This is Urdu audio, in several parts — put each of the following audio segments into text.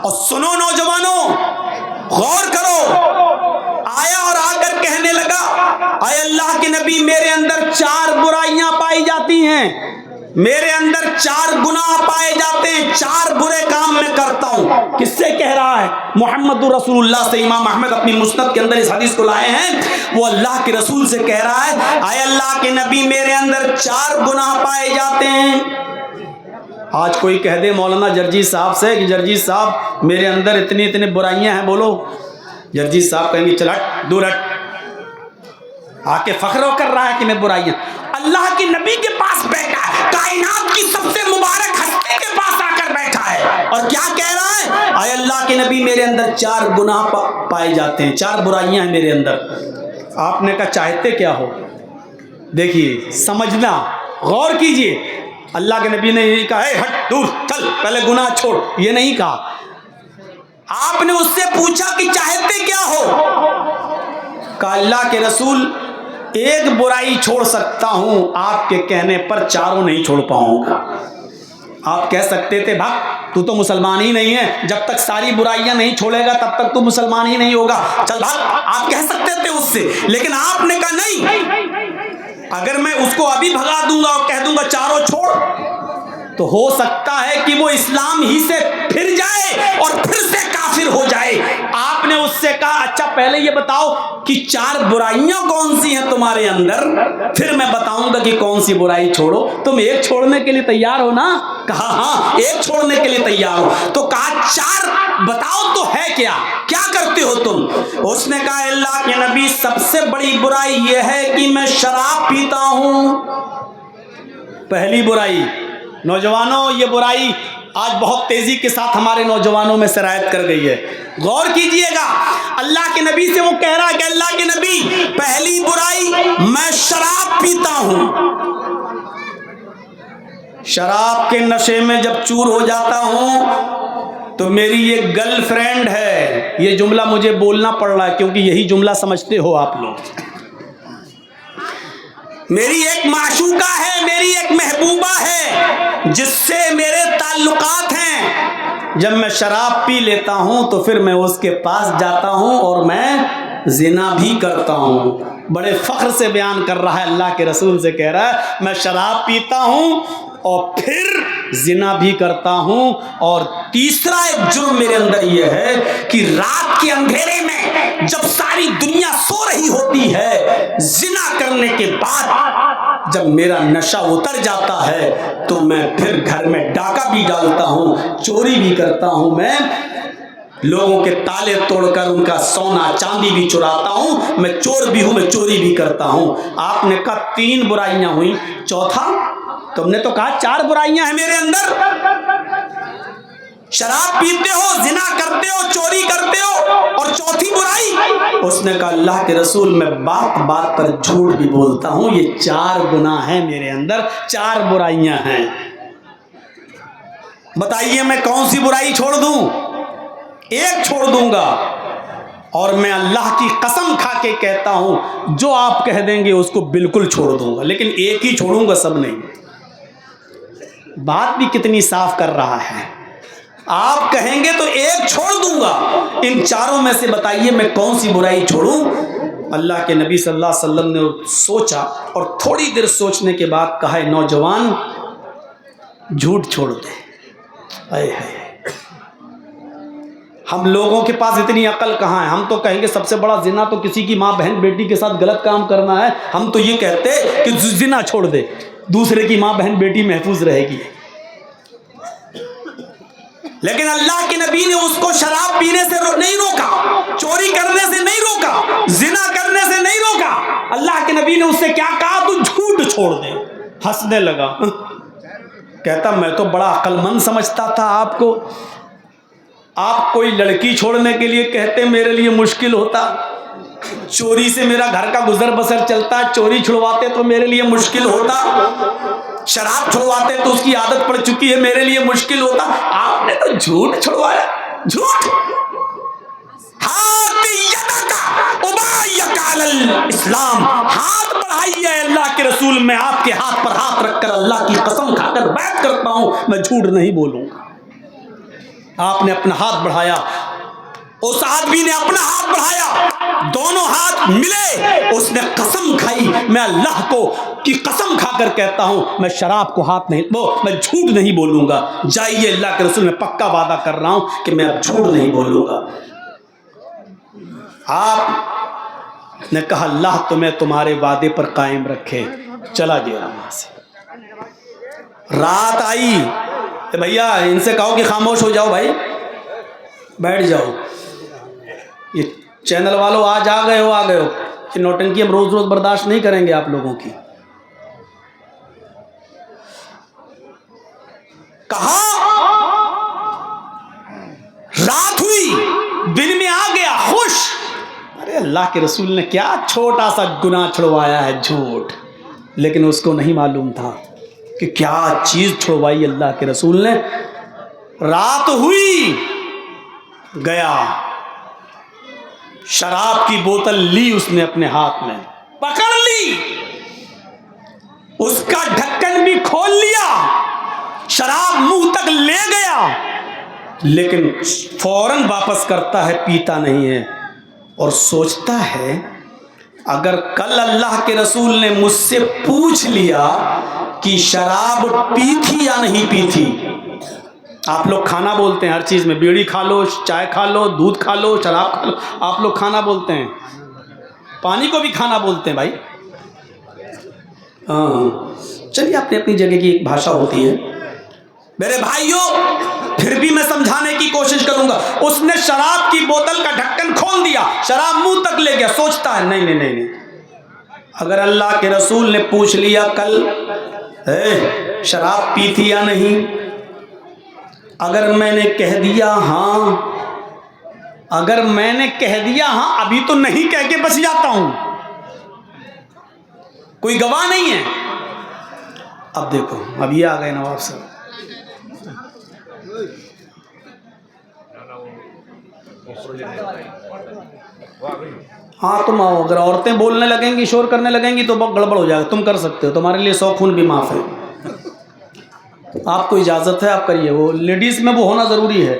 اور سنو نوجوانوں، غور کرو، آیا اور آ کر کہنے لگا اے اللہ کے نبی میرے اندر 4 برائیاں پائی جاتی ہیں، میرے اندر 4 گناہ پائے جاتے ہیں، 4 برے کام میں کرتا ہوں۔ کس سے کہہ رہا ہے؟ محمد رسول اللہ سے۔ امام احمد اپنی مسند کے اندر اس حدیث کو لائے ہیں، وہ اللہ کے رسول سے کہہ رہا ہے اے اللہ کے نبی میرے اندر 4 گناہ پائے جاتے ہیں۔ آج کوئی کہہ دے مولانا جرجی صاحب سے کہ جرجی صاحب میرے اندر اتنی برائیاں ہیں، بولو، جرجی صاحب کہیں گے چل ہٹ، دور ہٹ، آ کے فخر کر رہا ہے کہ میں برائیاں۔ اللہ کے نبی کے پاس بیٹھا ہے، کائنات کی سب سے مبارک ہستی کے پاس آ کر بیٹھا ہے، اور کیا کہہ رہا ہے؟ اے اللہ کے نبی میرے اندر 4 گناہ پائے جاتے ہیں، 4 برائیاں ہیں میرے اندر۔ آپ نے کہا چاہتے کیا ہو؟ دیکھیے، سمجھنا، غور کیجئے، اللہ کے نبی نے یہی کہا اے ہٹ، دور چل، پہلے گناہ چھوڑ، یہ نہیں کہا۔ آپ نے اس سے پوچھا کہ چاہتے کیا ہو؟ کہا اللہ کے رسول 1 برائی چھوڑ سکتا ہوں، آپ کے کہنے پر 4 نہیں چھوڑ پاؤں گا۔ آپ کہہ سکتے تھے بھاگ، تو مسلمان ہی نہیں ہے، جب تک ساری برائیاں نہیں چھوڑے گا تب تک تو مسلمان ہی نہیں ہوگا، چل بھاگ، آپ کہہ سکتے تھے اس سے، لیکن آپ نے کہا نہیں، اگر میں اس کو ابھی بھگا دوں گا اور کہہ دوں گا 4 چھوڑ، تو ہو سکتا ہے کہ وہ اسلام ہی سے پھر جائے اور پھر سے کافر ہو جائے۔ آپ نے اس سے کہا اچھا پہلے یہ بتاؤ کہ 4 برائیاں کون سی ہیں تمہارے اندر، پھر میں بتاؤں گا کہ کون سی برائی چھوڑو۔ تم 1 چھوڑنے کے لیے تیار ہو نا؟ کہا ہاں 1 چھوڑنے کے لیے تیار ہو۔ تو کہا 4 بتاؤ تو ہے کیا کرتے ہو تم؟ اس نے کہا اللہ کے نبی سب سے بڑی برائی یہ ہے کہ میں شراب پیتا ہوں۔ پہلی برائی۔ نوجوانوں، یہ برائی آج بہت تیزی کے ساتھ ہمارے نوجوانوں میں سرایت کر گئی ہے، غور کیجئے گا۔ اللہ کے نبی سے وہ کہہ رہا ہے کہ اللہ کے نبی پہلی برائی میں شراب پیتا ہوں۔ شراب کے نشے میں جب چور ہو جاتا ہوں تو میری یہ گرل فرینڈ ہے، یہ جملہ مجھے بولنا پڑ رہا ہے کیونکہ یہی جملہ سمجھتے ہو آپ لوگ، میری ایک معشوقہ ہے، میری ایک محبوبہ ہے جس سے میرے تعلقات ہیں۔ جب میں شراب پی لیتا ہوں تو پھر میں اس کے پاس جاتا ہوں اور میں زنا بھی کرتا ہوں۔ بڑے فخر سے بیان کر رہا ہے، اللہ کے رسول سے کہہ رہا ہے میں شراب پیتا ہوں اور پھر زنا بھی کرتا ہوں، اور تیسرا ایک جرم میرے اندر یہ ہے کہ رات کے اندھیرے میں جب ساری دنیا سو رہی ہوتی ہے، زنا کرنے کے بعد جب میرا نشہ اتر جاتا ہے تو میں پھر گھر میں ڈاکہ بھی ڈالتا ہوں، چوری بھی کرتا ہوں، میں لوگوں کے تالے توڑ کر ان کا سونا چاندی بھی چراتا ہوں، میں چور بھی ہوں، میں چوری بھی کرتا ہوں۔ آپ نے کہا 3 برائیاں ہوئیں، چوتھا؟ تم نے تو کہا 4 برائیاں ہیں میرے اندر، شراب پیتے ہو، زنا کرتے ہو، چوری کرتے ہو، اور چوتھی برائی؟ اس نے کہا اللہ کے رسول میں بات بات پر جھوٹ بھی بولتا ہوں، یہ 4 گناہ ہیں میرے اندر، 4 برائیاں ہیں۔ بتائیے میں کون سی برائی چھوڑ دوں؟ 1 چھوڑ دوں گا، اور میں اللہ کی قسم کھا کے کہتا ہوں جو آپ کہہ دیں گے اس کو بالکل چھوڑ دوں گا، لیکن 1 ہی چھوڑوں گا، سب نہیں۔ بات بھی کتنی صاف کر رہا ہے، آپ کہیں گے تو 1 چھوڑ دوں گا، ان 4 میں سے بتائیے میں کون سی برائی چھوڑوں؟ اللہ کے نبی صلی اللہ علیہ وسلم نے سوچا اور تھوڑی دیر سوچنے کے بعد کہا نوجوان جھوٹ چھوڑ دے۔ اے ہم لوگوں کے پاس اتنی عقل کہاں ہے؟ ہم تو کہیں گے سب سے بڑا زنا تو کسی کی ماں بہن بیٹی کے ساتھ غلط کام کرنا ہے، ہم تو یہ کہتے کہ زنا چھوڑ دے، دوسرے کی ماں بہن بیٹی محفوظ رہے گی۔ لیکن اللہ کے نبی نے اس کو شراب پینے سے نہیں روکا، چوری کرنے سے نہیں روکا، زنا کرنے سے نہیں روکا۔ اللہ کے نبی نے اس سے کیا کہا؟ تو جھوٹ چھوڑ دے۔ ہنسنے لگا، کہتا میں تو بڑا عقل مند سمجھتا تھا آپ کو، آپ کوئی لڑکی چھوڑنے کے لیے کہتے میرے لیے مشکل ہوتا، چوری سے میرا گھر کا گزر بسر چلتا، چوری چھڑواتے تو میرے لیے مشکل ہوتا، شراب چھڑواتے تو اس کی عادت پڑ چکی ہے، میرے لیے مشکل ہوتا، آپ نے تو جھوٹ چھڑوایا۔ جھوٹ، اسلام، ہاتھ بڑھائیے اللہ کے رسول، میں آپ کے ہاتھ پر ہاتھ رکھ کر اللہ کی قسم کھا کر بیعت کرتا ہوں میں جھوٹ نہیں بولوں گا۔ آپ نے اپنا ہاتھ بڑھایا، اس آدمی نے اپنا ہاتھ بڑھایا، دونوں ہاتھ ملے، اس نے قسم کھائی، میں اللہ کو کی قسم کھا کر کہتا ہوں میں شراب کو ہاتھ نہیں، میں جھوٹ نہیں بولوں گا، جائیے اللہ کے رسول، میں پکا وعدہ کر رہا ہوں کہ میں اب جھوٹ نہیں بولوں گا۔ آپ نے کہا اللہ تمہیں تمہارے وعدے پر قائم رکھے، چلا گیا وہاں سے۔ رات آئی، بھیا ان سے کہو کہ خاموش ہو جاؤ، بھائی بیٹھ جاؤ، یہ چینل والوں آج آ گئے ہو یہ نوٹنکی ہم روز روز برداشت نہیں کریں گے آپ لوگوں کی۔ کہا رات ہوئی، دن میں آ گیا، خوش۔ ارے اللہ کے رسول نے کیا چھوٹا سا گناہ چھڑوایا ہے، جھوٹ، لیکن اس کو نہیں معلوم تھا کہ کیا چیز چھڑوائی اللہ کے رسول نے۔ رات ہوئی، گیا، شراب کی بوتل لی اس نے اپنے ہاتھ میں، پکڑ لی، اس کا ڈھکن بھی کھول لیا، شراب منہ تک لے گیا، لیکن فوراً واپس کرتا ہے، پیتا نہیں ہے، اور سوچتا ہے اگر کل اللہ کے رسول نے مجھ سے پوچھ لیا کہ شراب پی تھی یا نہیں پی تھی۔ آپ لوگ کھانا بولتے ہیں ہر چیز میں، بیڑی کھا لو، چائے کھا لو، دودھ کھا لو، شراب کھا لو، آپ لوگ کھانا بولتے ہیں، پانی کو بھی کھانا بولتے ہیں بھائی۔ ہاں چلیے، اپنی اپنی جگہ کی ایک بھاشا ہوتی ہے میرے بھائیوں، پھر بھی میں سمجھانے کی کوشش کروں گا۔ اس نے شراب کی بوتل کا ڈھکن کھول دیا، شراب منہ تک لے گیا، سوچتا ہے نہیں، اگر اللہ کے رسول نے پوچھ لیا کل شراب پی تھی یا نہیں، اگر میں نے کہہ دیا ہاں، اگر میں نے کہہ دیا ہاں، ابھی تو نہیں کہہ کے بچ جاتا ہوں، کوئی گواہ نہیں ہے۔ اب دیکھو، اب یہ آ گئے نواب صاحب، ہاں تم آؤ، اگر عورتیں بولنے لگیں گی، شور کرنے لگیں گی تو بہت گڑبڑ ہو جائے گا، تم کر سکتے ہو، تمہارے لیے 100 خون بھی معاف ہے، آپ کو اجازت ہے، آپ کریے، وہ لیڈیز میں وہ ہونا ضروری ہے،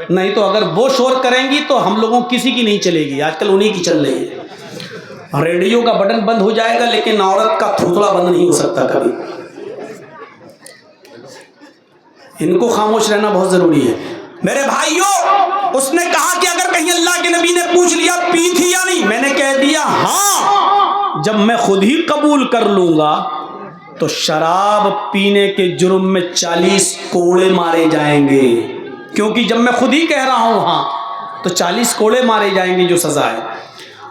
نہیں تو اگر وہ شور کریں گی تو ہم لوگوں کسی کی نہیں چلے گی، آج کل انہی کی چل رہی ہے، ریڈیو کا بٹن بند ہو جائے گا لیکن عورت کا تھوتڑا بند نہیں ہو سکتا کبھی، ان کو خاموش رہنا بہت ضروری ہے میرے بھائیوں۔ اس نے کہا کہ اگر کہیں اللہ کے نبی نے پوچھ لیا پی تھی یا نہیں، میں نے کہہ دیا ہاں، جب میں خود ہی قبول کر لوں گا تو شراب پینے کے جرم میں 40 کوڑے مارے جائیں گے، کیونکہ جب میں خود ہی کہہ رہا ہوں ہاں تو 40 کوڑے مارے جائیں گے جو سزا ہے،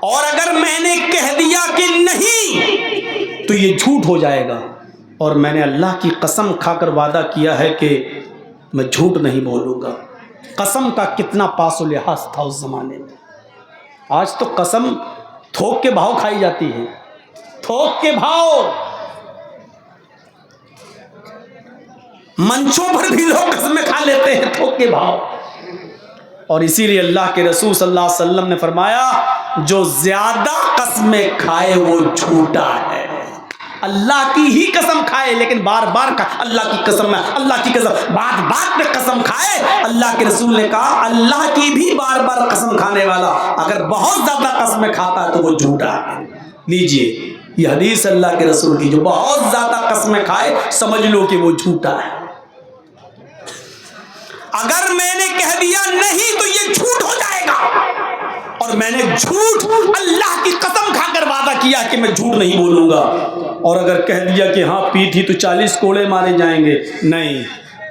اور اگر میں نے کہہ دیا کہ نہیں تو یہ جھوٹ ہو جائے گا، اور میں نے اللہ کی قسم کھا کر وعدہ کیا ہے کہ میں جھوٹ نہیں بولوں گا۔ قسم کا کتنا پاس و لحاظ تھا اس زمانے میں، آج تو قسم تھوک کے بھاؤ کھائی جاتی ہے، تھوک کے بھاؤ، منچوں پر بھی لوگ قسمیں کھا لیتے ہیں تھوک کے بھاؤ، اور اسی لیے اللہ کے رسول صلی اللہ علیہ وسلم نے فرمایا جو زیادہ قسمیں کھائے وہ جھوٹا ہے، اللہ کی ہی قسم کھائے لیکن بار بار اللہ کی قسم میں، اللہ کی قسم، بات بات میں قسم کھائے، اللہ کے رسول نے کہا اللہ کی بھی بار بار قسم کھانے والا اگر بہت زیادہ قسمیں کھاتا ہے تو وہ جھوٹا ہے۔ لیجئے یہ حدیث اللہ کے رسول کی، جو بہت زیادہ قسمیں کھائے سمجھ لو کہ وہ جھوٹا ہے۔ اگر میں نے کہہ دیا نہیں تو یہ جھوٹ ہو جائے گا، اور میں نے جھوٹ اللہ کی قسم کھا کر وعدہ کیا کہ میں جھوٹ نہیں بولوں گا، اور اگر کہہ دیا کہ ہاں پی تھی تو 40 کوڑے مارے جائیں گے، نہیں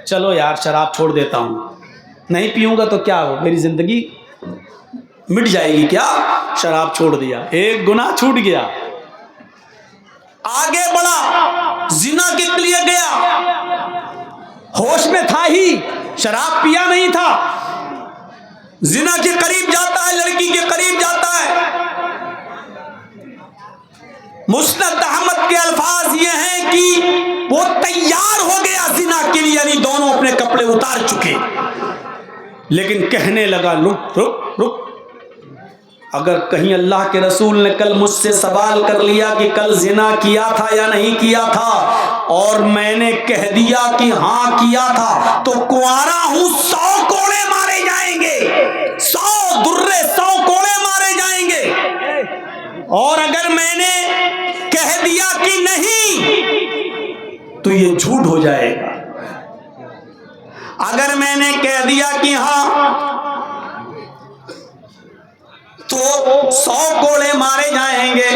چلو یار شراب چھوڑ دیتا ہوں، نہیں پیوں گا تو کیا ہو، میری زندگی مٹ جائے گی کیا، شراب چھوڑ دیا، ایک گناہ چھوٹ گیا، آگے بڑھا، زنا کے لیے گیا، ہوش میں تھا ہی، شراب پیا نہیں تھا، زنا کے قریب جاتا ہے، لڑکی کے قریب جاتا ہے۔ مسند احمد کے الفاظ یہ ہیں کہ وہ تیار ہو گیا زنا کے لیے، یعنی دونوں اپنے کپڑے اتار چکے، لیکن کہنے لگا رک رک رک، اگر کہیں اللہ کے رسول نے کل مجھ سے سوال کر لیا کہ کل زنا کیا تھا یا نہیں کیا تھا، اور میں نے کہہ دیا کہ ہاں کیا تھا، تو کنوارا ہوں 100 کوڑے مارے میں نے کہہ دیا کہ نہیں تو یہ جھوٹ ہو جائے گا، اگر میں نے کہہ دیا کہ ہاں تو 100 کوڑے مارے جائیں گے،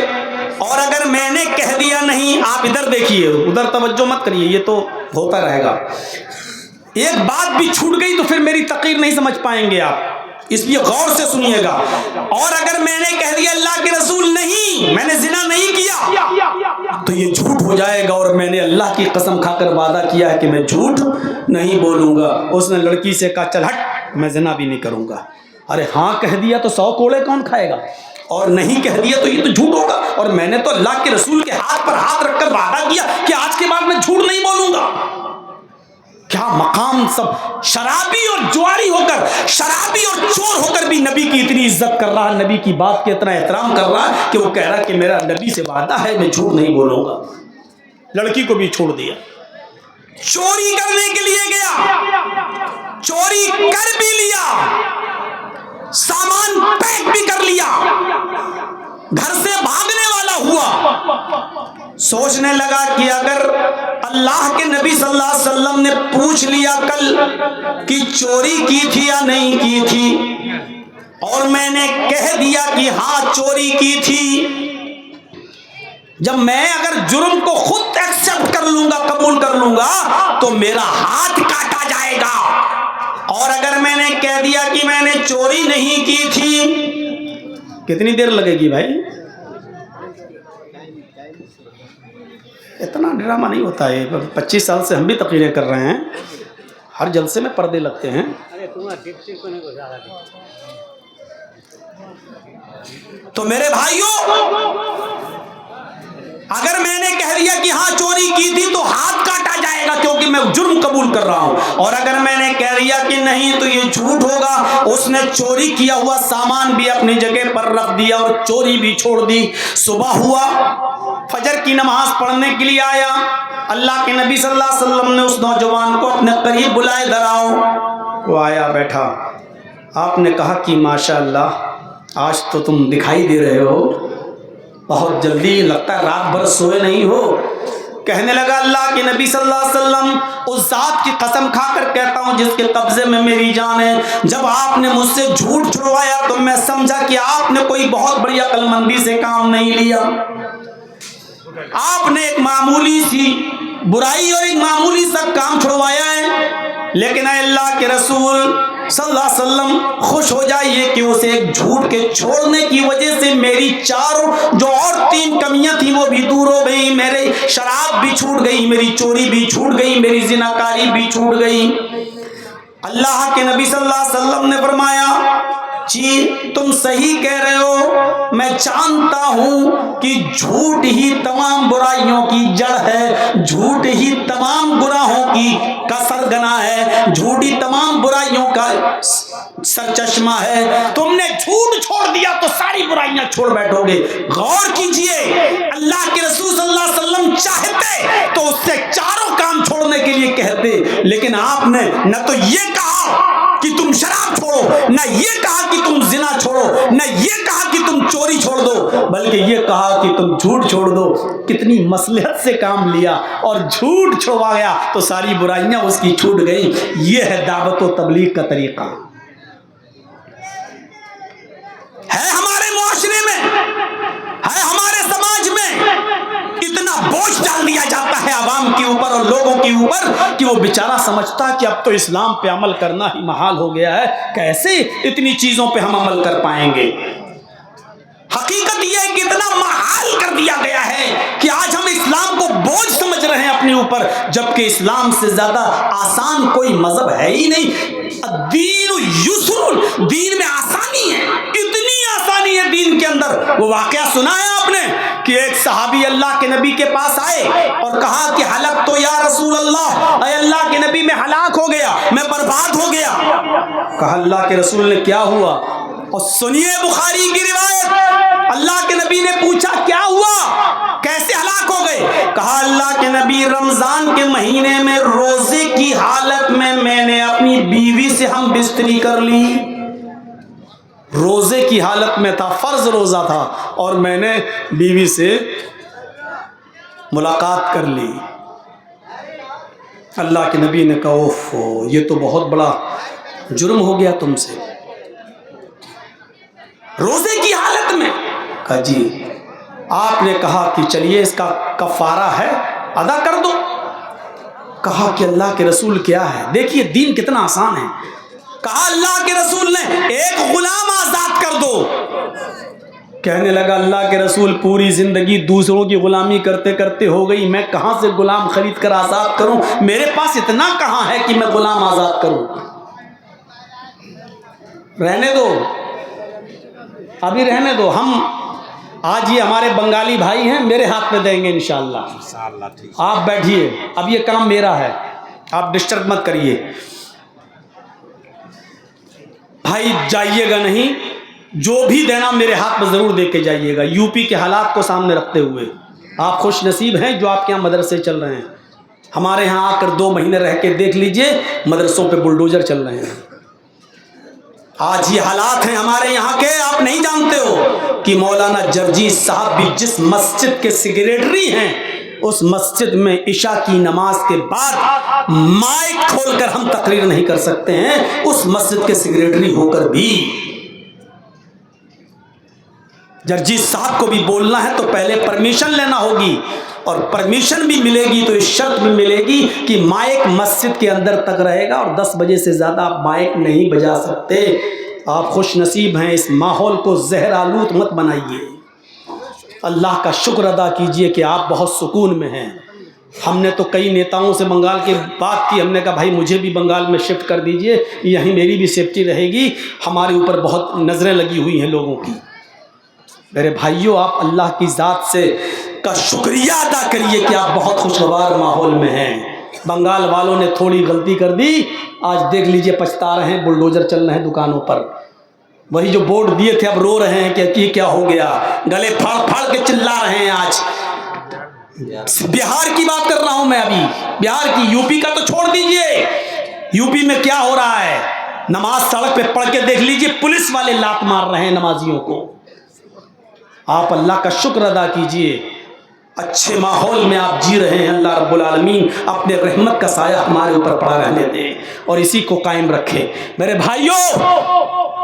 اور اگر میں نے کہہ دیا نہیں، آپ ادھر دیکھیے، ادھر توجہ مت کریے، یہ تو ہوتا رہے گا، ایک بات بھی چھوٹ گئی تو پھر میری تقریر نہیں سمجھ پائیں گے آپ، اس لیے غور سے سنیے گا۔ اور اگر میں نے کہہ دیا اللہ کے رسول نہیں، میں نے زنا نہیں کیا، تو یہ جھوٹ ہو جائے گا، اور میں نے اللہ کی قسم کھا کر وعدہ کیا ہے کہ میں جھوٹ نہیں بولوں گا۔ اس نے لڑکی سے کہا چل ہٹ، میں زنا بھی نہیں کروں گا۔ ارے ہاں کہہ دیا تو 100 کوڑے کون کھائے گا، اور نہیں کہہ دیا تو یہ تو جھوٹ ہوگا، اور میں نے تو اللہ کے رسول کے ہاتھ پر ہاتھ رکھ کر وعدہ کیا کہ آج کے بعد میں جھوٹ نہیں بولوں گا۔ کیا مقام! سب شرابی اور جواری ہو کر، شرابی اور چور ہو کر بھی نبی کی اتنی عزت کر رہا، نبی کی بات کے اتنا احترام کر رہا کہ وہ کہہ رہا کہ میرا نبی سے وعدہ ہے میں جھوٹ نہیں بولوں گا۔ لڑکی کو بھی چھوڑ دیا، چوری کرنے کے لیے گیا، چوری کر بھی لیا، سامان پیک بھی کر لیا، گھر سے بھاگنے والا ہوا، سوچنے لگا کہ اگر اللہ کے نبی صلی اللہ علیہ وسلم نے پوچھ لیا کل کہ چوری کی تھی یا نہیں کی تھی، اور میں نے کہہ دیا کہ ہاں چوری کی تھی، جب میں اگر جرم کو خود ایکسپٹ کر لوں گا، قبول کر لوں گا، تو میرا ہاتھ کاٹا جائے گا، اور اگر میں نے کہہ دیا کہ میں نے چوری نہیں کی تھی، کتنی دیر لگے گی بھائی؟ اتنا ڈرامہ نہیں ہوتا ہے، 25 سال سے ہم بھی تقریریں کر رہے ہیں، ہر جلسے میں پردے لگتے ہیں۔ تو میرے بھائیوں، اگر میں نے کہہ دیا کہ ہاں چوری کی تھی تو ہاتھ کاٹا جائے گا کیونکہ میں جرم قبول کر رہا ہوں، اور اگر میں نے کہہ دیا کہ نہیں تو یہ جھوٹ ہوگا۔ اس نے چوری کیا ہوا سامان بھی اپنی جگہ پر رکھ دیا اور چوری بھی چھوڑ دی۔ صبح ہوا، فجر کی نماز پڑھنے کے لیے آیا، اللہ کے نبی صلی اللہ علیہ وسلم نے اس نوجوان کو اپنے قریب بلائے، ادھر آؤ۔ وہ آیا، بیٹھا، آپ نے کہا کہ ماشاءاللہ آج تو تم دکھائی دے رہے ہو بہت جلدی، لگتا ہے رات بھر سوئے نہیں ہو۔ کہنے لگا اللہ کے نبی صلی اللہ علیہ وسلم، اس ذات کی قسم کھا کر کہتا ہوں جس کے قبضے میں میری جان ہے، جب آپ نے مجھ سے جھوٹ چھڑوایا تو میں سمجھا کہ آپ نے کوئی بہت بڑی عقل مندی سے کام نہیں لیا، آپ نے ایک معمولی سی برائی اور ایک معمولی سا کام چھڑوایا ہے، لیکن اے اللہ کے رسول صلی اللہ علیہ وسلم خوش ہو جائیے کہ اسے ایک جھوٹ کے چھوڑنے کی وجہ سے میری چاروں جو اور 3 کمیاں تھیں وہ بھی دور ہو گئی، میرے شراب بھی چھوٹ گئی، میری چوری بھی چھوٹ گئی، میری زناکاری بھی چھوٹ گئی۔ اللہ کے نبی صلی اللہ علیہ وسلم نے فرمایا جی تم صحیح کہہ رہے ہو، میں جانتا ہوں کہ جھوٹ ہی تمام برائیوں کی جڑ ہے، جھوٹ ہی تمام گناہوں کا سرگنا ہے، جھوٹ ہی تمام برائیوں کا سرچشمہ ہے، تم نے جھوٹ چھوڑ دیا تو ساری برائیاں چھوڑ بیٹھو گے۔ غور کیجئے، اللہ کے رسول صلی اللہ علیہ وسلم چاہتے تو اس سے چاروں کام چھوڑنے کے لیے کہتے، لیکن آپ نے نہ تو یہ کہا کہ تم شراب چھوڑو، نہ یہ کہا کہ تم زنا چھوڑو، نہ یہ کہا کہ تم چوری چھوڑ دو، بلکہ یہ کہا کہ تم جھوٹ چھوڑ دو۔ کتنی مصلحت سے کام لیا اور جھوٹ چھوڑا گیا تو ساری برائیاں اس کی چھوٹ گئی۔ یہ ہے دعوت و تبلیغ کا طریقہ، ہے ہمارے معاشرے میں، ہے ہمارے سماج میں۔ اتنا بوجھ ڈال دیا جاتا ہے عوام کے اوپر اور لوگوں کے اوپر کہ وہ بیچارہ سمجھتا ہے کہ اب تو اسلام پہ عمل کرنا ہی محال ہو گیا ہے، کیسے اتنی چیزوں پہ ہم عمل کر پائیں گے۔ حقیقت یہ ہے کہ اتنا محال کر دیا گیا ہے کہ آج ہم اسلام کو بوجھ سمجھ رہے ہیں اپنے اوپر، جبکہ اسلام سے زیادہ آسان کوئی مذہب ہے ہی نہیں۔ الدین یسر، دین میں آسانی ہے، اتنی آسانی ہے دین کے اندر۔ وہ واقعہ سنا ہے آپ نے کہ ایک صحابی اللہ کے نبی کے پاس آئے اور کہا کہ ہلاک تو یا رسول اللہ، اے اللہ کے نبی میں ہلاک ہو گیا، میں برباد ہو گیا۔ کہا اللہ کے رسول نے کیا ہوا؟ اور سنیے بخاری کی روایت، اللہ کے نبی نے پوچھا کیا ہوا، کیسے ہلاک ہو گئے؟ کہا اللہ کے نبی رمضان کے مہینے میں روزے کی حالت میں نے اپنی بیوی سے ہم بستری کر لی، روزے کی حالت میں تھا، فرض روزہ تھا، اور میں نے بیوی سے ملاقات کر لی۔ اللہ کے نبی نے کہا اوفو، یہ تو بہت بڑا جرم ہو گیا تم سے، روزے کی حالت میں۔ کہا جی۔ آپ نے کہا کہ چلیے اس کا کفارہ ہے، ادا کر دو۔ کہا کہ اللہ کے رسول کیا ہے؟ دیکھیے دین کتنا آسان ہے۔ کہا اللہ کے رسول نے ایک غلام آزاد کر دو۔ کہنے لگا اللہ کے رسول پوری زندگی دوسروں کی غلامی کرتے کرتے ہو گئی، میں کہاں سے غلام خرید کر آزاد کروں؟ میرے پاس اتنا کہاں ہے کہ میں غلام آزاد کروں؟ رہنے دو، ابھی رہنے دو۔ ہم آج یہ ہمارے بنگالی بھائی ہیں، میرے ہاتھ میں دیں گے انشاءاللہ۔ آپ بیٹھیے، اب یہ کام میرا ہے، آپ ڈسٹرب مت کریے۔ بھائی جائیے گا نہیں، جو بھی دینا میرے ہاتھ میں ضرور دے کے جائیے گا، یو پی کے حالات کو سامنے رکھتے ہوئے۔ آپ خوش نصیب ہیں جو آپ کے یہاں مدرسے چل رہے ہیں، ہمارے یہاں آ کر 2 مہینے رہ کے دیکھ لیجئے، مدرسوں پہ بلڈوزر چل رہے ہیں۔ آج یہ حالات ہیں ہمارے یہاں کے، آپ نہیں جانتے ہو کہ مولانا جرجیت صاحب بھی جس مسجد کے سیکریٹری ہیں، اس مسجد میں عشاء کی نماز کے بعد مائک کھول کر ہم تقریر نہیں کر سکتے ہیں، اس مسجد کے سیکریٹری ہو کر بھی۔ جرجیت صاحب کو بھی بولنا ہے تو پہلے پرمیشن لینا ہوگی، اور پرمیشن بھی ملے گی تو اس شرط بھی ملے گی کہ مائک مسجد کے اندر تک رہے گا، اور 10 بجے سے زیادہ آپ مائک نہیں بجا سکتے۔ آپ خوش نصیب ہیں، اس ماحول کو زہر آلود مت بنائیے۔ اللہ کا شکر ادا کیجئے کہ آپ بہت سکون میں ہیں۔ ہم نے تو کئی نیتاؤں سے بنگال کی بات کی، ہم نے کہا بھائی مجھے بھی بنگال میں شفٹ کر دیجئے، یہیں میری بھی سیفٹی رہے گی، ہمارے اوپر بہت نظریں لگی ہوئی ہیں لوگوں کی۔ میرے بھائیوں، آپ اللہ کی ذات سے کا شکریہ ادا کریے کہ آپ بہت خوشگوار ماحول میں ہیں۔ بنگال والوں نے تھوڑی غلطی کر دی، آج دیکھ لیجئے پچھتا رہے ہیں، بلڈوزر چل رہے ہیں دکانوں پر۔ وہی جو بورڈ دیے تھے اب رو رہے ہیں کہ یہ کیا ہو گیا، گلے پھاڑ پھاڑ کے چلا رہے ہیں۔ آج بہار کی بات کر رہا ہوں میں، ابھی بہار کی، یو پی کا تو چھوڑ دیجئے، یو پی میں کیا ہو رہا ہے، نماز سڑک پہ پڑھ کے دیکھ لیجئے، پولیس والے لات مار رہے ہیں نمازیوں کو۔ آپ اللہ کا شکر ادا کیجئے، اچھے ماحول میں آپ جی رہے ہیں، اللہ رب العالمین اپنے رحمت کا سایہ ہمارے اوپر پڑا رہنے دے اور اسی کو قائم رکھے۔ میرے بھائیوں،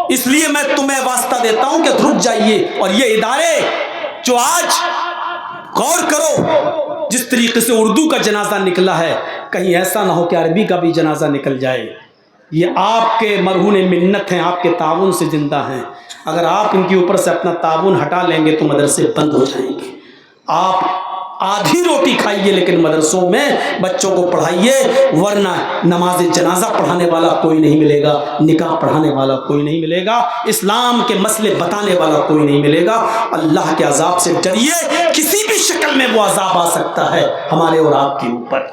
اس لیے میں تمہیں واسطہ دیتا ہوں کہ رک جائیے، اور یہ ادارے جو آج غور کرو، جس طریقے سے اردو کا جنازہ نکلا ہے، کہیں ایسا نہ ہو کہ عربی کا بھی جنازہ نکل جائے۔ یہ آپ کے مرہون منت ہیں، آپ کے تعاون سے زندہ ہیں، اگر آپ ان کے اوپر سے اپنا تعاون ہٹا لیں گے تو مدرسے بند ہو جائیں گے۔ آپ آدھی روٹی کھائیے لیکن مدرسوں میں بچوں کو پڑھائیے، ورنہ نماز جنازہ پڑھانے والا کوئی نہیں ملے گا، نکاح پڑھانے والا کوئی نہیں ملے گا، اسلام کے مسئلے بتانے والا کوئی نہیں ملے گا۔ اللہ کے عذاب سے ڈریے، کسی بھی شکل میں وہ عذاب آ سکتا ہے ہمارے اور آپ کے اوپر۔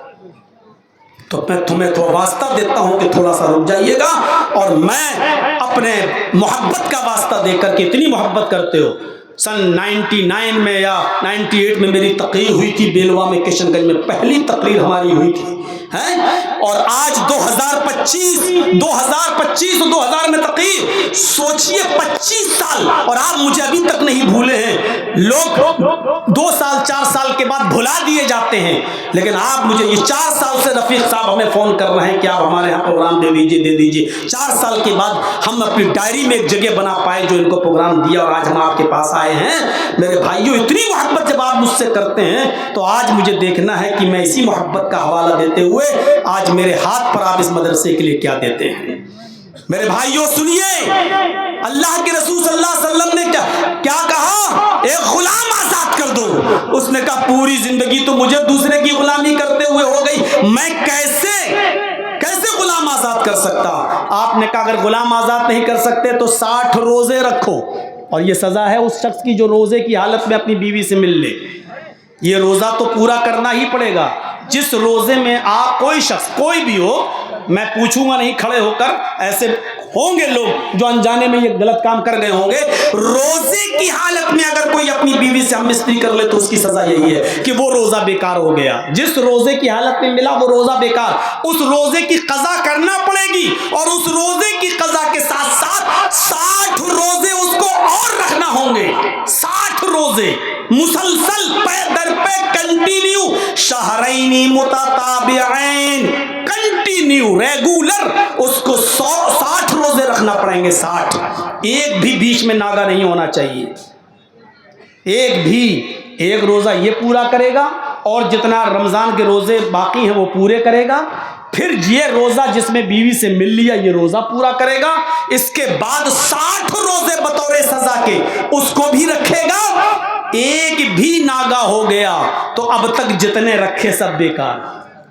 تو میں تمہیں تو واسطہ دیتا ہوں کہ تھوڑا سا رک جائیے گا، اور میں اپنے محبت کا واسطہ دے کر کے، اتنی محبت کرتے ہو، سن 99 میں یا 98 میں میری تقریر ہوئی تھی بیلوا میں، کشن گنج میں پہلی تقریر ہماری ہوئی تھی، اور آج 2025 اور 2000 میں تقریر، سوچئے 25 سال، اور آپ مجھے ابھی تک نہیں بھولے ہیں۔ لوگ 2 سال 4 سال کے بعد بھلا دیے جاتے ہیں، لیکن آپ مجھے یہ 4 سال سے رفیق صاحب ہمیں فون کر رہے ہیں کہ آپ ہمارے یہاں پروگرام دے دیجئے۔ 4 سال کے بعد ہم اپنی ڈائری میں ایک جگہ بنا پائے جو ان کو پروگرام دیا، اور آج ہم آپ کے پاس آئے ہیں۔ میرے بھائیوں، اتنی محبت جب آپ مجھ سے کرتے ہیں تو آج مجھے دیکھنا ہے کہ میں اسی محبت کا حوالہ دیتے ہوئے آج میرے ہاتھ پر آپ اس مدرسے کے لیے کیا دیتے ہیں۔ میرے بھائیوں سنیے، اللہ کے رسول صلی اللہ علیہ وسلم نے کیا کہا؟ ایک غلام آزاد کر دو۔ اس نے کہا پوری زندگی تو مجھے دوسرے کی غلامی کرتے ہوئے ہو گئی، میں کیسے غلام آزاد کر سکتا؟ آپ نے کہا اگر غلام آزاد نہیں کر سکتے تو 60 روزے رکھو، اور یہ سزا ہے اس شخص کی جو روزے کی حالت میں اپنی بیوی سے مل لے۔ یہ روزہ تو پورا کرنا ہی پڑے گا۔ جس روزے میں آپ، کوئی شخص کوئی بھی ہو، میں پوچھوں گا نہیں کھڑے ہو کر، ایسے ہوں گے لوگ جو انجانے میں یہ غلط کام کر گئے ہوں گے، روزے کی حالت میں اگر کوئی اپنی بیوی سے ہم مستری کر لے تو اس کی سزا یہی ہے کہ وہ روزہ بیکار ہو گیا۔ جس روزے کی حالت میں ملا وہ روزہ بیکار، اس روزے کی قضا کرنا پڑے گی، اور اس روزے کی قضا کے ساتھ ساتھ 60 روزے اس کو اور رکھنا ہوں گے۔ 60 روزے مسلسل پے در پہ کنٹینیو، شہرینی متتابعین، کنٹینیو ریگولر، اس کو 60 روزے رکھنا پڑیں گے، 60، ایک بھی بیچ میں ناگا نہیں ہونا چاہیے، ایک روزہ یہ پورا کرے گا اور جتنا رمضان کے روزے باقی ہیں وہ پورے کرے گا، پھر یہ روزہ جس میں بیوی سے مل لیا یہ روزہ پورا کرے گا، اس کے بعد 60 روزے بطور سزا کے اس کو بھی رکھے گا، ایک بھی ناگا ہو گیا تو اب تک جتنے رکھے سب بیکار۔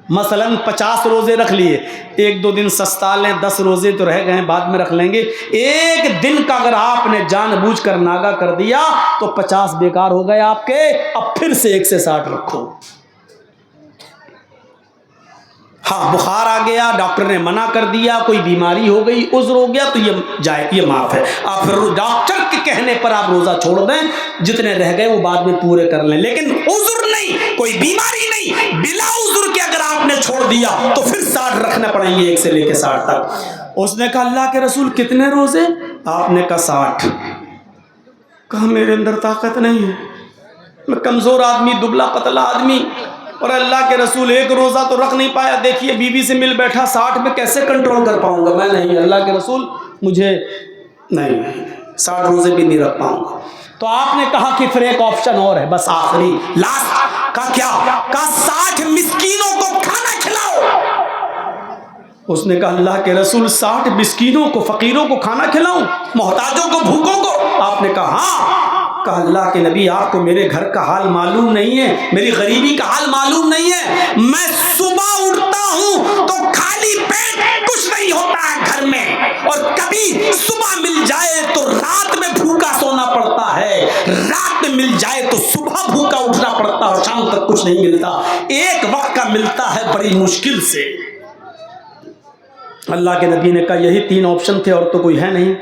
مثلا 50 روزے رکھ لیے، 1-2 دن سستا لیں، 10 روزے تو رہ گئے ہیں بعد میں رکھ لیں گے، ایک دن کا اگر آپ نے جان بوجھ کر ناگا کر دیا تو 50 بیکار ہو گئے آپ کے، اب پھر سے 1 سے 60 رکھو۔ ہاں بخار آ گیا، ڈاکٹر نے منع کر دیا، کوئی بیماری ہو گئی، عذر ہو گیا تو یہ معاف ہے، آپ پھر ڈاکٹر کے کہنے پر آپ روزہ چھوڑ دیں، جتنے رہ گئے وہ بعد میں پورے کر لیں، لیکن عذر نہیں، کوئی بیماری نہیں، بلا عذر کے اگر آپ نے چھوڑ دیا تو پھر 60 رکھنے پڑیں گے، 1 سے لے کے 60 تک۔ اس نے کہا اللہ کے رسول کتنے روزے؟ آپ نے کہا 60۔ کہا میرے اندر طاقت نہیں ہے، میں کمزور آدمی، دبلا پتلا آدمی، اور اللہ کے رسول 1 روزہ تو رکھ نہیں پایا، دیکھیے بیوی سے مل بیٹھا، 60 میں کیسے کنٹرول کر پاؤں گا؟ میں نہیں، اللہ کے رسول مجھے نہیں 60 روزے بھی نہیں رکھ پاؤں گا۔ تو آپ نے کہا کہ پھر ایک آپشن اور ہے، بس آخری لاسٹ کا کیا؟ کہا 60 مسکینوں کو کھانا کھلاؤ۔ اس نے کہا اللہ کے رسول 60 مسکینوں کو، فقیروں کو کھانا کھلاؤں، محتاجوں کو، بھوکوں کو؟ آپ نے کہا ہاں۔ کہا اللہ کے نبی آپ کو میرے گھر کا حال معلوم نہیں ہے، میری غریبی کا حال معلوم نہیں ہے، میں صبح اٹھتا ہوں تو خالی پیٹ کچھ نہیں ہوتا ہے گھر میں، اور کبھی صبح مل جائے تو رات میں بھوکا سونا پڑتا ہے، رات میں مل جائے تو صبح بھوکا اٹھنا پڑتا اور شام تک کچھ نہیں ملتا، ایک وقت کا ملتا ہے بڑی مشکل سے۔ اللہ کے نبی نے کہا یہی 3 آپشن تھے اور تو کوئی ہے نہیں؟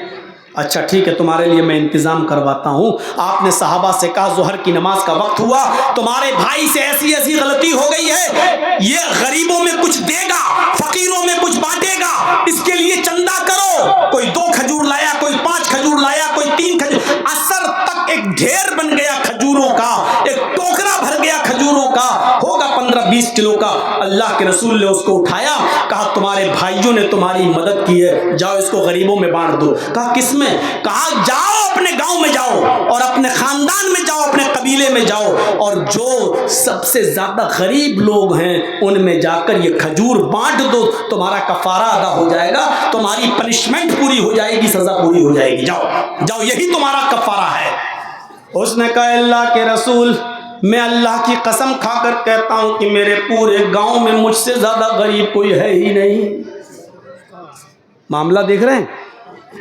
اچھا ٹھیک ہے تمہارے لیے میں انتظام کرواتا ہوں۔ آپ نے صحابہ سے کہا ظہر کی نماز کا وقت ہوا، تمہارے بھائی سے ایسی ایسی غلطی ہو گئی ہے، یہ غریبوں میں کچھ دے گا، فقیروں میں کچھ بانٹے گا، اس کے لیے چندہ کرو۔ کوئی 2 کھجور لایا، کوئی 5 کھجور لایا، کوئی 3 کھجور، عصر تک ایک ڈھیر بن گیا کھجوروں کا، ایک ٹوکرا بھر گیا کھجوروں کا، ہوگا 15-20 کلو کا۔ اللہ کے رسول نے اس کو اٹھایا، کہا تمہارے بھائیوں نے تمہاری مدد کی ہے، جاؤ اس کو غریبوں میں بانٹ دو۔ کہا کس میں؟ کہا جاؤ اپنے گاؤں میں جاؤ اور اپنے خاندان میں جاؤ، اپنے قبیلے میں جاؤ، اور جو سب سے زیادہ غریب لوگ ہیں ان میں جا کر یہ کھجور بانٹ دو، تمہارا کفارہ ادا ہو جائے گا، تمہاری پنشمنٹ پوری ہو جائے گی، سزا پوری ہو جائے گی، جاؤ جاؤ یہی تمہارا کفارہ ہے۔ اس نے کہا اللہ کے رسول میں اللہ کی قسم کھا کر کہتا ہوں کہ میرے پورے گاؤں میں مجھ سے زیادہ غریب کوئی ہے ہی نہیں۔ معاملہ دیکھ رہے ہیں؟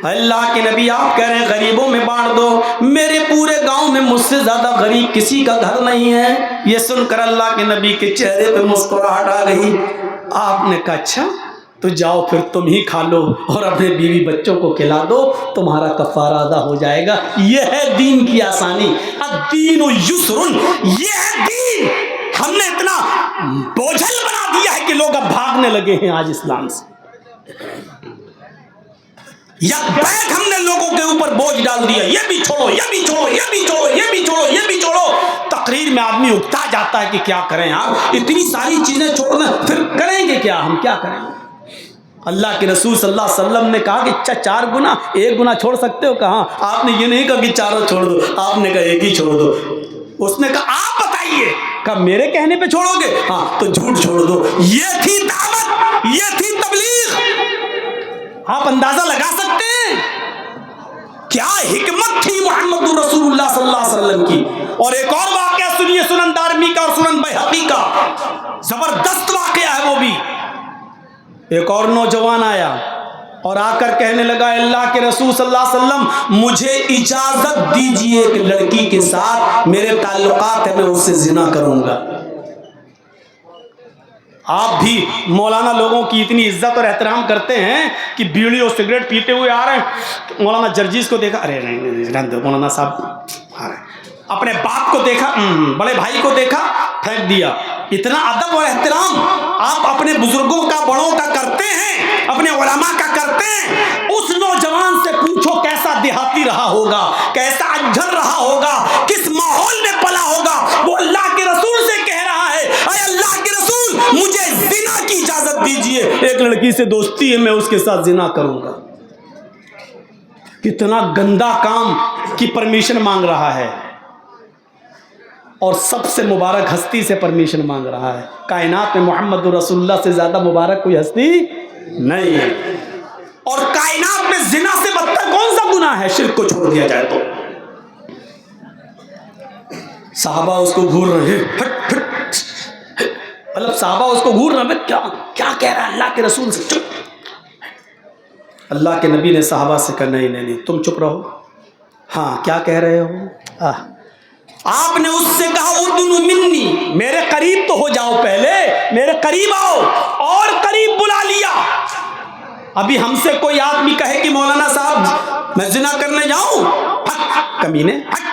اللہ کے نبی آپ کہہ رہے ہیں غریبوں میں بانٹ دو، میرے پورے گاؤں میں مجھ سے زیادہ غریب کسی کا گھر نہیں ہے۔ یہ سن کر اللہ کے نبی کے چہرے پہ مسکراہٹ آ گئی۔ آپ نے کہا اچھا تو جاؤ پھر تم ہی کھا لو اور اپنے بیوی بچوں کو کھلا دو، تمہارا کفارہ ادا ہو جائے گا۔ یہ ہے دین کی آسانی، الدین یسر، یہ ہے دین۔ ہم نے اتنا بوجھل بنا دیا ہے کہ لوگ اب بھاگنے لگے ہیں آج اسلام سے، یک بیک ہم نے لوگوں کے اوپر بوجھ ڈال دیا، یہ بھی چھوڑو، یہ بھی چھوڑو، یہ بھی چھوڑو، یہ بھی چھوڑو، یہ بھی چھوڑو۔ تقریر میں آدمی اکتا جاتا ہے کہ کیا کریں آپ، اتنی ساری چیزیں چھوڑنا، پھر کریں گے کیا، ہم کیا کریں؟ اللہ کے رسول صلی اللہ علیہ وسلم نے کہا کہ 4 گناہ 1 گناہ چھوڑ سکتے ہو؟ کہا آپ نے یہ نہیں کہا کہ 4 چھوڑ دو، آپ نے کہا 1 ہی چھوڑ دو۔ اس نے کہا آپ بتائیے، کہا میرے کہنے پہ چھوڑو گے؟ ہاں تو جھوٹ چھوڑ دو۔ یہ تھی دعوت، یہ تھی تبلیغ۔ آپ اندازہ لگا سکتے ہیں کیا حکمت تھی محمد رسول اللہ صلی اللہ علیہ وسلم کی۔ اور ایک اور واقعہ سنیے، سنن دارمی کا اور سنن بہقی کا، زبردست واقعہ ہے وہ بھی۔ ایک اور نوجوان آیا اور آ کر کہنے لگا اللہ کے رسول صلی اللہ علیہ وسلم مجھے اجازت دیجئے کہ لڑکی کے ساتھ میرے تعلقات ہیں، میں اس سے زنا کروں گا۔ آپ بھی مولانا لوگوں کی اتنی عزت اور احترام کرتے ہیں کہ بیڑی اور سگریٹ پیتے ہوئے آ رہے ہیں، مولانا جرجیز کو دیکھا، ارے نہیں مولانا صاحب آ رہے ہیں، اپنے باپ کو دیکھا، بڑے بھائی کو دیکھا، پھینک دیا۔ اتنا ادب اور احترام آپ اپنے بزرگوں کا، بڑوں کا کرتے ہیں، اپنے علماء کا کرتے ہیں۔ اس نوجوان سے پوچھو کیسا دیہاتی رہا ہوگا، کیسا اجھل رہا ہوگا، کس ماحول لڑکی سے دوستی ہے میں اس کے ساتھ زنا کروں گا. کتنا گندا کام کی پرمیشن مانگ رہا ہے, اور سب سے مبارک ہستی سے پرمیشن مانگ رہا ہے. کائنات میں محمد رسول اللہ سے زیادہ مبارک کوئی ہستی نہیں ہے. اور کائنات میں زنا سے بدتر کون سا گناہ ہے شرک کو چھوڑ دیا جائے تو. صحابہ اس کو گھور رہے ہیں, مطلب صحابہ اس کو گھور رہے ہیں, کیا کہہ رہا ہے اللہ کے رسول سے. چپ. اللہ کے نبی نے صحابہ سے کہا نہیں تم چپ رہو. ہاں کیا کہہ رہے ہو؟ آپ نے اس سے کہا اردن منی, میرے قریب تو ہو جاؤ, پہلے میرے قریب آؤ, اور قریب بلا لیا. ابھی ہم سے کوئی آدمی کہے کہ مولانا صاحب میں زنا کرنے جاؤں, ہٹ کمینے ہٹ,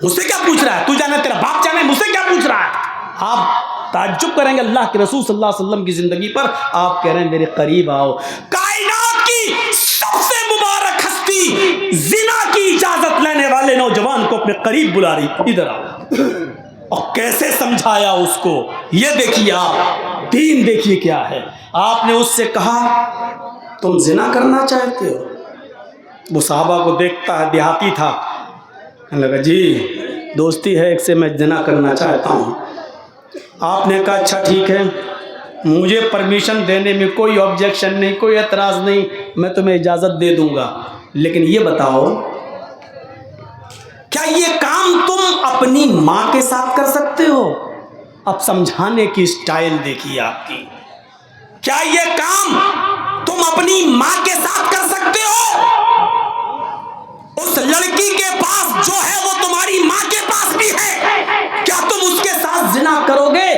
مجھ سے کیا پوچھ رہا ہے, تو جانے تیرا باپ جانے, مجھ سے کیا پوچھ رہا ہے. آپ تعجب کریں گے اللہ کے رسول صلی اللہ علیہ وسلم کی زندگی پر. آپ کہہ رہے ہیں میرے قریب آؤ. کائنات کی سب سے مبارک ہستی زنا کی اجازت لینے والے نوجوان کو اپنے قریب بلا رہی, ادھر آؤ. اور کیسے سمجھایا اس کو, یہ دیکھیے آپ, دین دیکھیے کیا ہے. آپ نے اس سے کہا تم زنا کرنا چاہتے ہو. وہ صحابہ کو دیکھتا ہے, دیہاتی تھا, کہنے لگا جی دوستی ہے ایک سے, میں زنا کرنا چاہتا ہوں. آپ نے کہا اچھا ٹھیک ہے, مجھے پرمیشن دینے میں کوئی آبجیکشن نہیں, کوئی اعتراض نہیں, میں تمہیں اجازت دے دوں گا. لیکن یہ بتاؤ کیا یہ کام تم اپنی ماں کے ساتھ کر سکتے ہو؟ اب سمجھانے کی سٹائل دیکھیے آپ کی. کیا یہ کام تم اپنی ماں کے ساتھ کر سکتے ہو؟ اس لڑکی کے پاس جو ہے وہ تمہاری ماں کے پاس بھی ہے, کیا تم اس کے ساتھ زنا کرو گے؟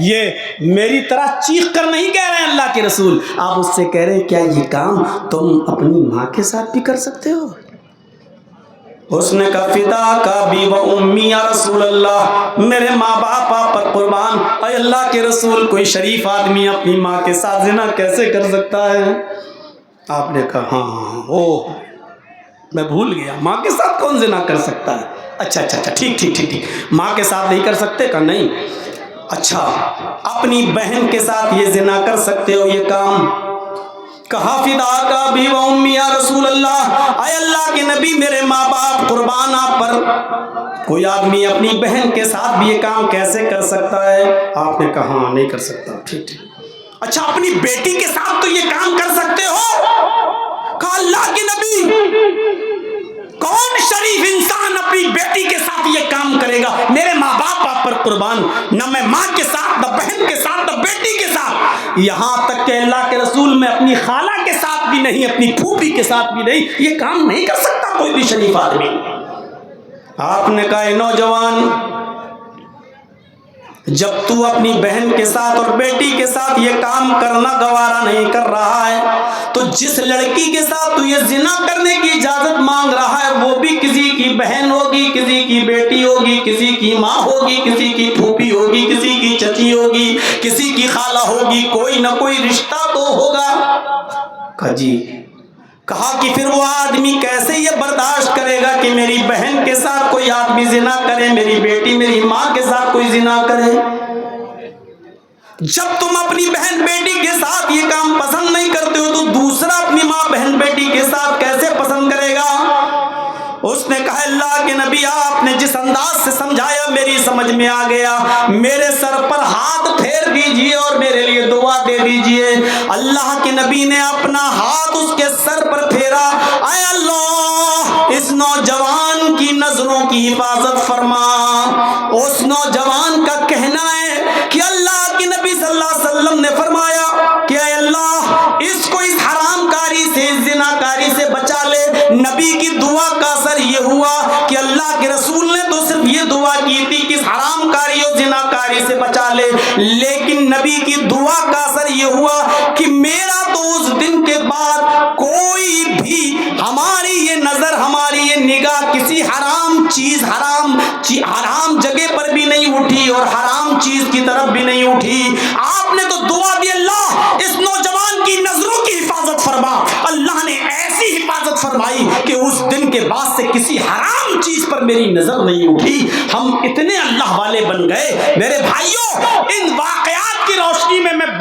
یہ میری طرح چیخ کر نہیں کہہ رہے ہیں اللہ کے رسول, آپ اس سے کہہ رہے ہیں کیا یہ کام تم اپنی ماں کے ساتھ بھی کر سکتے ہو؟ اس نے کہا فدا کا بھی و امی یا رسول اللہ, میرے ماں باپ آپ پر قربان, اے اللہ کے رسول کوئی شریف آدمی اپنی ماں کے ساتھ زنا کیسے کر سکتا ہے؟ آپ نے کہا ہاں میں بھول گیا, ماں کے ساتھ کون زنا کر سکتا ہے؟ اچھا ٹھیک, ماں کے ساتھ نہیں کر سکتے؟ کہا نہیں. اچھا اپنی بہن کے ساتھ یہ زنا کر سکتے ہو یہ کام؟ کہا فدا کا بھی و امی یا رسول اللہ, اے اللہ کے نبی میرے ماں باپ قربان آپ پر, کوئی آدمی اپنی بہن کے ساتھ بھی یہ کام کیسے کر سکتا ہے؟ آپ نے کہا ہاں نہیں کر سکتا. ٹھیک. اچھا اپنی بیٹی کے ساتھ تو یہ کام کر سکتے ہو؟ کہا اللہ کے نبی کون شریف انسان اپنی بیٹی کے ساتھ یہ کام کرے گا؟ میرے ماں باپ آپ پر قربان, نہ میں ماں کے ساتھ, نہ بہن کے ساتھ, نہ بیٹی کے ساتھ, یہاں تک کہ اللہ کے رسول میں اپنی خالہ کے ساتھ بھی نہیں, اپنی پھوپھی کے ساتھ بھی نہیں, یہ کام نہیں کر سکتا کوئی بھی شریف آدمی. آپ نے کہا اے نوجوان, جب تو اپنی بہن کے ساتھ اور بیٹی کے ساتھ یہ کام کرنا گوارا نہیں کر رہا ہے, تو جس لڑکی کے ساتھ تو یہ زنا کرنے کی اجازت مانگ رہا ہے وہ بھی کسی کی بہن ہوگی, کسی کی بیٹی ہوگی, کسی کی ماں ہوگی, کسی کی پھوپھی ہوگی, کسی کی چچی ہوگی, کسی کی خالہ ہوگی, کوئی نہ کوئی رشتہ تو ہوگا. کہا جی. کہا کہ پھر وہ آدمی کیسے یہ برداشت کرے گا کہ میری بہن کے ساتھ کوئی آدمی زنا کرے, میری بیٹی میری ماں کے ساتھ کوئی زنا کرے؟ جب تم اپنی بہن بیٹی کے ساتھ یہ کام پسند نہیں کرتے ہو تو دوسرا اپنی ماں بہن بیٹی کے ساتھ کیسے پسند کرے گا؟ اس نے کہا اللہ کے نبی آپ نے جس انداز سے سمجھایا میری سمجھ میں آ گیا, میرے سر پر ہاتھ پھیر دیجئے اور میرے لیے دعا دے دیجئے. اللہ کے نبی نے اپنا ہاتھ اس کے سر پر پھیرا, اے اللہ اس نوجوان کی نظروں کی حفاظت فرما. اس نوجوان کا کہنا ہے کہ اللہ کے نبی صلی اللہ علیہ وسلم نے فرمایا کہ اے اللہ اس کو اس حرام کاری سے, اس زنا کاری سے بچا لے. نبی کی دعا کا اثر یہ ہوا کہ اللہ کے رسول نے تو صرف یہ دعا کی تھی کہ اس حرام کاری اور زنا کاری سے بچا لے, لیکن نبی کی دعا کا اثر یہ ہوا کہ میرا تو اس دن کے بعد کوئی بھی ہماری یہ نظر, ہماری یہ نگاہ کسی حرام چیز, حرام جگہ پر بھی نہیں اٹھی اور حرام چیز کی طرف بھی نہیں اٹھی. آپ نے تو دعا دی اللہ اس نوجوان کی نظروں کی حفاظت فرما. اللہ نے ایسی حفاظت فرمائی کہ اس دن کے بعد سے کسی حرام چیز پر میری نظر نہیں اٹھی. ہم اتنے اللہ والے بن گئے. میرے بھائیوں ان واقعات کی روشنی میں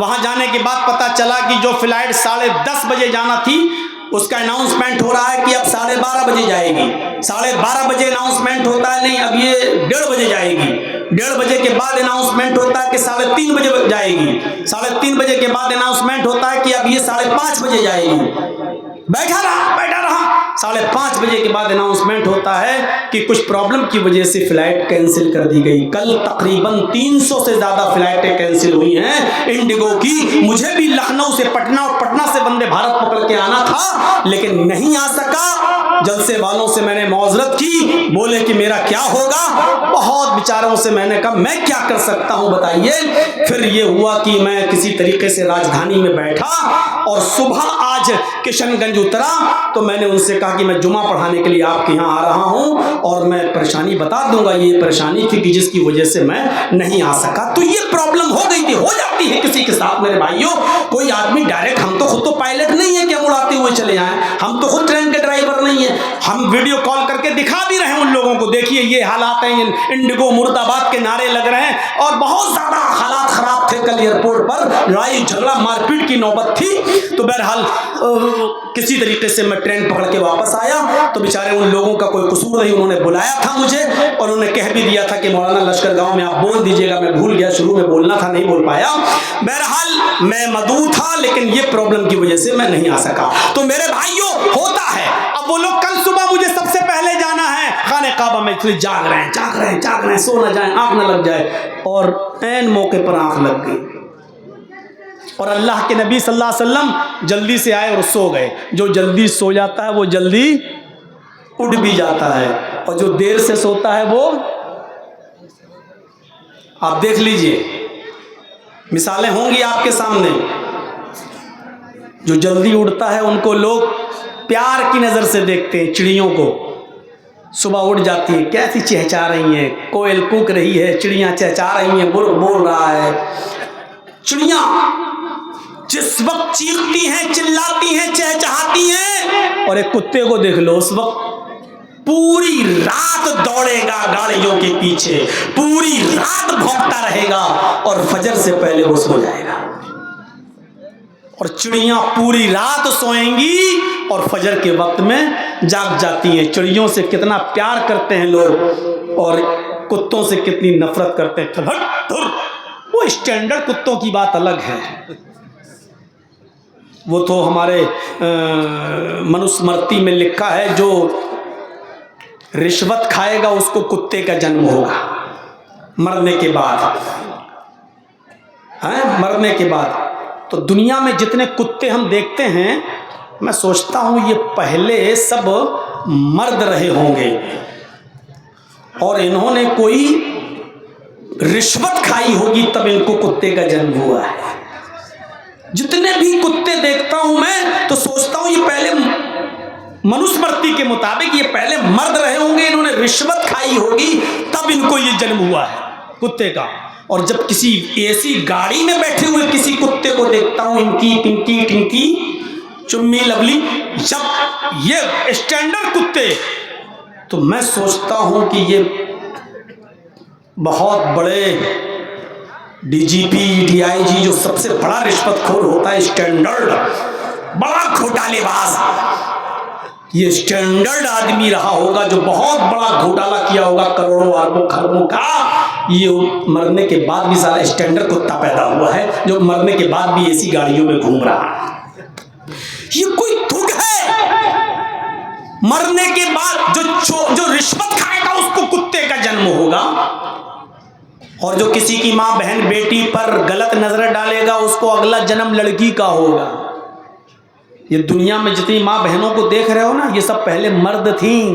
وہاں جانے کے بعد پتا چلا کہ جو فلائٹ 10:30 بجے جانا تھی اس کا اناؤنسمنٹ ہو رہا ہے کہ اب 12:30 بجے جائے گی. 12:30 بجے اناؤنسمنٹ ہوتا ہے نہیں اب یہ 1:30 بجے جائے گی. 1:30 بجے کے بعد اناؤنسمنٹ ہوتا ہے کہ 3:30 بجے جائے گی. 3:30 بجے کے بعد اناؤنسمنٹ ہوتا ہے کہ اب یہ 5:30 بجے جائے گی. بیٹھا رہا 5:30 بجے کے بعد اناؤنسمنٹ ہوتا ہے کہ کچھ پرابلم کی وجہ سے فلائٹ کینسل کر دی گئی. کل تقریباً 300 سے زیادہ فلائٹیں کینسل ہوئی ہیں انڈیگو کی. مجھے بھی لکھنؤ سے پٹنہ اور پٹنہ سے وندے بھارت پکڑ کے آنا تھا لیکن نہیں آ سکا. جلسے والوں سے میں نے معذرت کی, بولے کہ میرا کیا ہوگا. بہت بیچاروں سے میں نے کہا میں کیا کر سکتا ہوں بتائیے. پھر یہ ہوا کہ میں کسی طریقے سے راجدھانی میں بیٹھا اور صبح آج کشن گنج اترا تو میں نے ان سے کہا کہ میں جمعہ پڑھانے کے لیے آپ کے یہاں آ رہا ہوں اور میں پریشانی بتا دوں گا. یہ پریشانی تھی کہ جس کی وجہ سے میں نہیں آ سکا. تو یہ پرابلم ہو گئی تھی, ہو جاتی ہے کسی کے ساتھ میرے بھائیوں. کوئی آدمی ڈائریکٹ, ہم تو خود تو پائلٹ نہیں ہے کہ ہم اڑاتے ہوئے چلے جائیں, ہم تو خود ٹرین کے ڈرائیور نہیں ہیں. ہم ویڈیو کال کر کے دکھا بھی رہے ہیں ان لوگوں کو, دیکھیے یہ حالات ہیں, انڈیگو مرد آباد کے نعرے لگ رہے ہیں اور بہت زیادہ حالات خراب تھے. کل ایئرپورٹ پر لڑائی جھگڑا مار پیٹ کی نوبت تھی. تو بہرحال کسی طریقے سے میں ٹرین پکڑ کے واپس آیا تو بیچارے ان لوگوں کا کوئی قصور نہیں, انہوں نے بلایا تھا مجھے اور انہوں نے کہہ بھی دیا تھا کہ مولانا لشکر گاؤں میں آپ بول دیجیے گا. میں بھول گیا, شروع میں بولنا تھا نہیں بول پایا. بہرحال میں مدعو تھا لیکن یہ پرابلم کی وجہ سے میں نہیں آ سکا. تو میرے بھائیوں ہوتا ہے. اب وہ لوگ کل صبح مجھے سب سے پہلے جانا ہے خانہ کعبہ میں, اس لیے جاگ رہے ہیں سو نہ جائیں, آنکھ نہ لگ جائے. اور عین موقع پر آنکھ لگ گئی اور اللہ کے نبی صلی اللہ علیہ وسلم جلدی سے آئے اور سو گئے. جو جلدی سو جاتا ہے وہ جلدی اٹھ بھی جاتا ہے اور جو دیر سے سوتا ہے وہ, آپ دیکھ لیجئے مثالیں ہوں گی آپ کے سامنے. جو جلدی اٹھتا ہے ان کو لوگ پیار کی نظر سے دیکھتے ہیں. چڑیوں کو صبح اٹھ جاتی ہیں, کیسی چہچا رہی ہیں, کوئل کوک رہی ہے, چڑیاں چہچا رہی ہیں, مرغ بول رہا ہے. چڑیاں جس وقت چیختی ہیں, چلاتی ہیں, چہچہاتی ہیں, اور ایک کتے کو دیکھ لو اس وقت پوری رات دوڑے گا گاڑیوں کے پیچھے, پوری رات بھونکتا رہے گا اور فجر سے پہلے وہ سو جائے گا. اور چڑیاں پوری رات سوئیں گی اور فجر کے وقت میں جاگ جاتی ہیں. چڑیوں سے کتنا پیار کرتے ہیں لوگ اور کتوں سے کتنی نفرت کرتے ہیں. وہ اسٹینڈرڈ کتوں کی بات الگ ہے, وہ تو ہمارے منوسمرتی میں لکھا ہے جو رشوت کھائے گا اس کو کتے کا جنم ہوگا مرنے کے بعد. مرنے کے بعد تو دنیا میں جتنے کتے ہم دیکھتے ہیں میں سوچتا ہوں یہ پہلے سب مرد رہے ہوں گے اور انہوں نے کوئی رشوت کھائی ہوگی تب ان کو کتے کا جنم ہوا ہے. جتنے بھی کتے دیکھتا ہوں میں تو سوچتا ہوں یہ پہلے منوسمرتی کے مطابق یہ پہلے مرد رہے ہوں گے, انہوں نے رشوت کھائی ہوگی تب ان کو یہ جنم ہوا ہے کتے کا. اور جب کسی ایسی گاڑی میں بیٹھے ہوئے کسی کتے کو دیکھتا ہوں انکی پنکی ٹنکی چمی لبلی, جب یہ اسٹینڈرڈ کتے, تو میں سوچتا ہوں کہ یہ بہت بڑے D G P D I جی جو سب سے بڑا رشوت خور ہوتا ہے, اسٹینڈرڈ بڑا گھوٹالے باز, یہ اسٹینڈرڈ آدمی رہا ہوگا جو بہت بڑا گھوٹالہ کیا ہوگا کروڑوں اربوں کھربوں کا. یہ مرنے کے بعد بھی سارا اسٹینڈرڈ کتا پیدا ہوا ہے جو مرنے کے بعد بھی ایسی گاڑیوں میں گھوم رہا ہے. یہ کوئی دھک ہے, مرنے کے بعد جو رشوت کھائے گا اس کو کتے کا جنم ہوگا اور جو کسی کی ماں بہن بیٹی پر غلط نظر ڈالے گا اس کو اگلا جنم لڑکی کا ہوگا. یہ دنیا میں جتنی ماں بہنوں کو دیکھ رہے ہو نا, یہ سب پہلے مرد تھیں.